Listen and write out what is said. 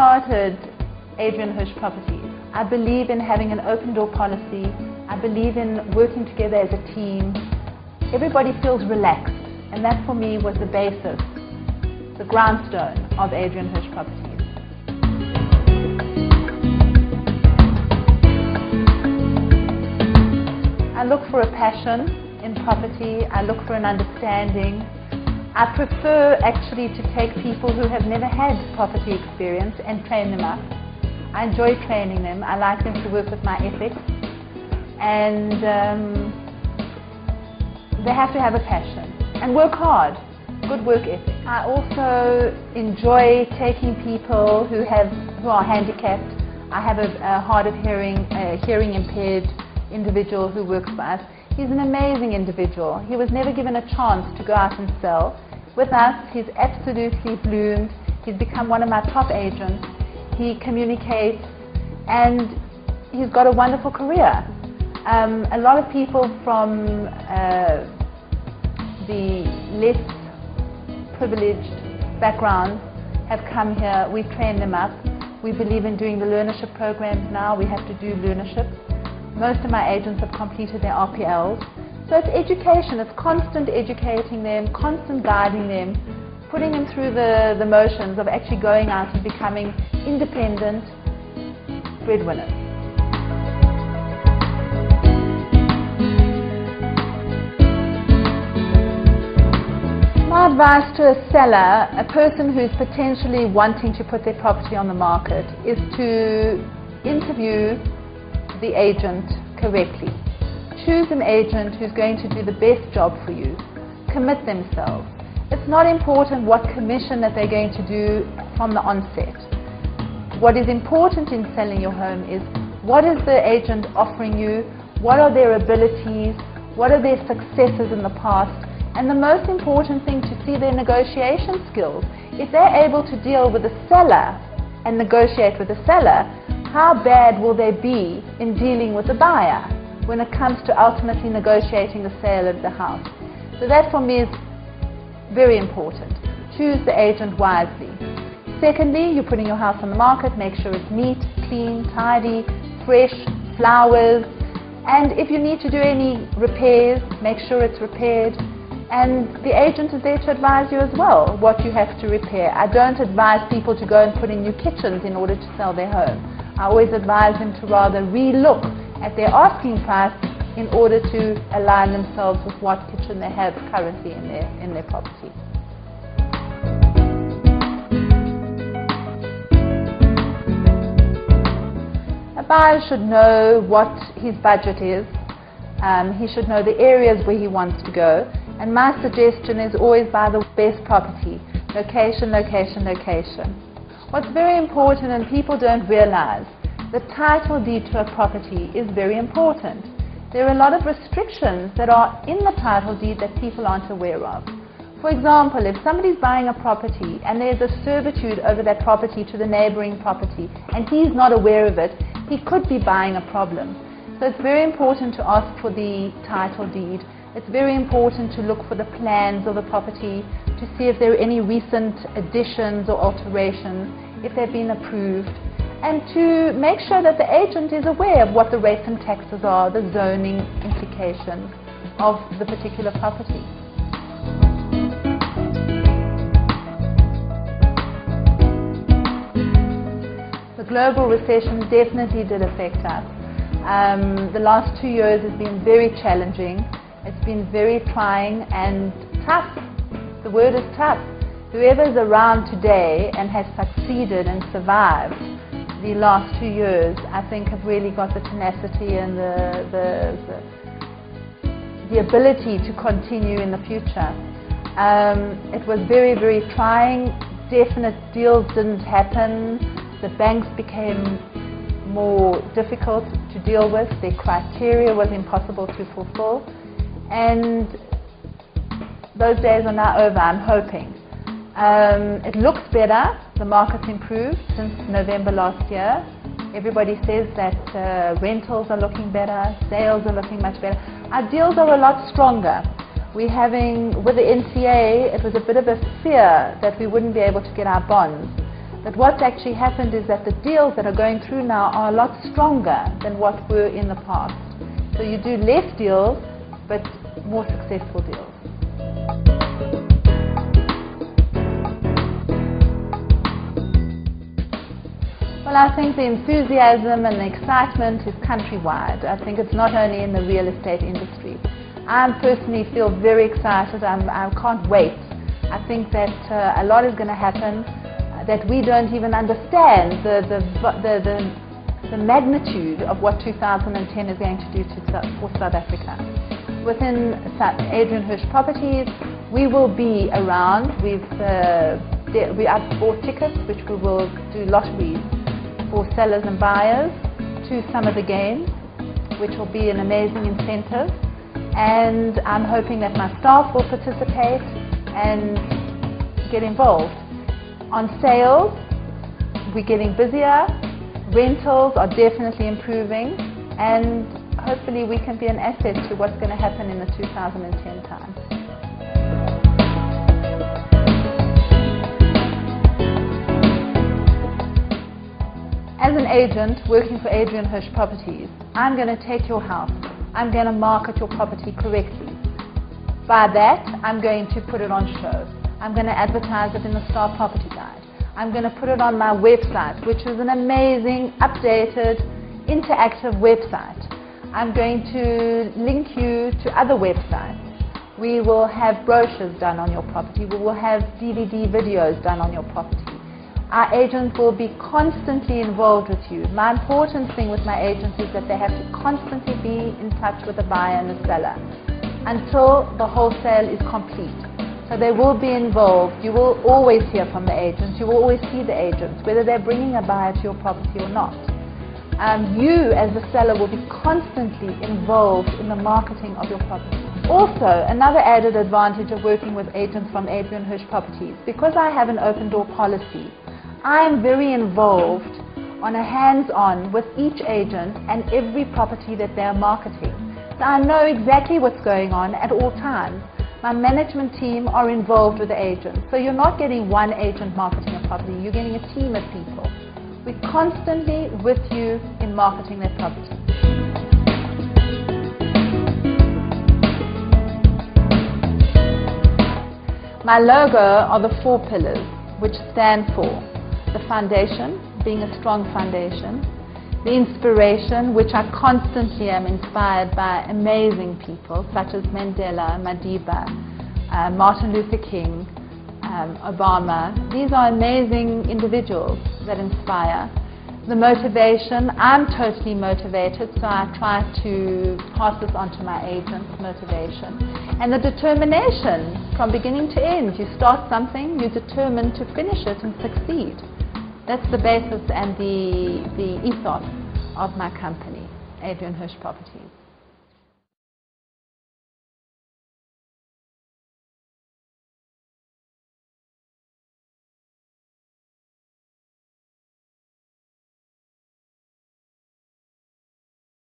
started Adrienne Hersch Properties, I believe in having an open door policy. I believe in working together as a team. Everybody feels relaxed, and that for me was the basis, the groundstone of Adrienne Hersch Properties. I look for a passion in property. I look for an understanding. I prefer actually to take people who have never had property experience and train them up. I enjoy training them. I like them to work with my ethics. And they have to have a passion and work hard, good work ethic. I also enjoy taking people who are handicapped. I have a hard of hearing, hearing impaired individual who works for us. He's an amazing individual. He was never given a chance to go out and sell. With us, he's absolutely bloomed. He's become one of my top agents. He communicates, and he's got a wonderful career. A lot of people from the less privileged backgrounds have come here. We've trained them up. We believe in doing the learnership programs now. We have to do learnership. Most of my agents have completed their RPLs. So it's education. It's constant educating them, constant guiding them, putting them through the motions of actually going out and becoming independent breadwinners. My advice to a seller, a person who's potentially wanting to put their property on the market, is to interview the agent correctly. Choose an agent who's going to do the best job for you. Commit themselves. It's not important what commission that they're going to do from the onset. What is important in selling your home is what is the agent offering you, what are their abilities, what are their successes in the past, and the most important thing, to see their negotiation skills. If they're able to deal with the seller and negotiate with the seller, how bad will they be in dealing with the buyer when it comes to ultimately negotiating the sale of the house? So that for me is very important. Choose the agent wisely. Secondly, you're putting your house on the market, make sure it's neat, clean, tidy, fresh, flowers, and if you need to do any repairs, make sure it's repaired. And the agent is there to advise you as well what you have to repair. I don't advise people to go and put in new kitchens in order to sell their home. I always advise them to rather re-look at their asking price in order to align themselves with what kitchen they have currently in their property. A buyer should know what his budget is. He should know the areas where he wants to go. And my suggestion is always buy the best property. Location, location, location. What's very important, and people don't realize, the title deed to a property is very important. There are a lot of restrictions that are in the title deed that people aren't aware of. For example, if somebody's buying a property and there's a servitude over that property to the neighboring property and he's not aware of it, he could be buying a problem. So it's very important to ask for the title deed. It's very important to look for the plans of the property to see if there are any recent additions or alterations, if they've been approved, and to make sure that the agent is aware of what the rates and taxes are, the zoning implications of the particular property. The global recession definitely did affect us. The last 2 years has been very challenging. It's been very trying and tough. The word is tough. Whoever's around today and has succeeded and survived the last 2 years, I think have really got the tenacity and the ability to continue in the future. It was very, very trying. Definite deals didn't happen. The banks became more difficult to deal with. Their criteria was impossible to fulfill. And those days are now over, I'm hoping. It looks better. The market's improved since November last year. Everybody says that rentals are looking better, sales are looking much better. Our deals are a lot stronger. We're having, with the NCA, it was a bit of a fear that we wouldn't be able to get our bonds. But what's actually happened is that the deals that are going through now are a lot stronger than what were in the past. So you do less deals, but more successful deals. Well, I think the enthusiasm and the excitement is countrywide. I think it's not only in the real estate industry. I personally feel very excited. I can't wait. I think that a lot is going to happen that we don't even understand the magnitude of what 2010 is going to do for South Africa. Within Adrienne Hersch Properties, we will be around. I've bought tickets, which we will do lotteries for sellers and buyers to some of the games, which will be an amazing incentive. And I'm hoping that my staff will participate and get involved. On sales, we're getting busier, rentals are definitely improving, and hopefully we can be an asset to what's going to happen in the 2010 times. As an agent working for Adrienne Hersch Properties, I'm going to take your house. I'm going to market your property correctly. By that, I'm going to put it on show. I'm going to advertise it in the Star Property Guide. I'm going to put it on my website, which is an amazing, updated, interactive website. I'm going to link you to other websites. We will have brochures done on your property. We will have DVD videos done on your property. Our agents will be constantly involved with you. My important thing with my agents is that they have to constantly be in touch with the buyer and the seller until the wholesale is complete. So they will be involved. You will always hear from the agents. You will always see the agents, whether they're bringing a buyer to your property or not. You, as the seller, will be constantly involved in the marketing of your property. Also, another added advantage of working with agents from Adrienne Hersch Properties, because I have an open door policy, I am very involved on a hands-on with each agent and every property that they are marketing. So I know exactly what's going on at all times. My management team are involved with the agents. So you're not getting one agent marketing a property, you're getting a team of people. We're constantly with you in marketing their property. My logo are the 4 pillars, which stand for the foundation, being a strong foundation, the inspiration, which I constantly am inspired by amazing people such as Mandela, Madiba, Martin Luther King, Obama. These are amazing individuals that inspire. The motivation, I'm totally motivated, so I try to pass this on to my agents, motivation. And the determination, from beginning to end. You start something, you're determined to finish it and succeed. That's the basis and the ethos of my company, Adrienne Hersch Properties.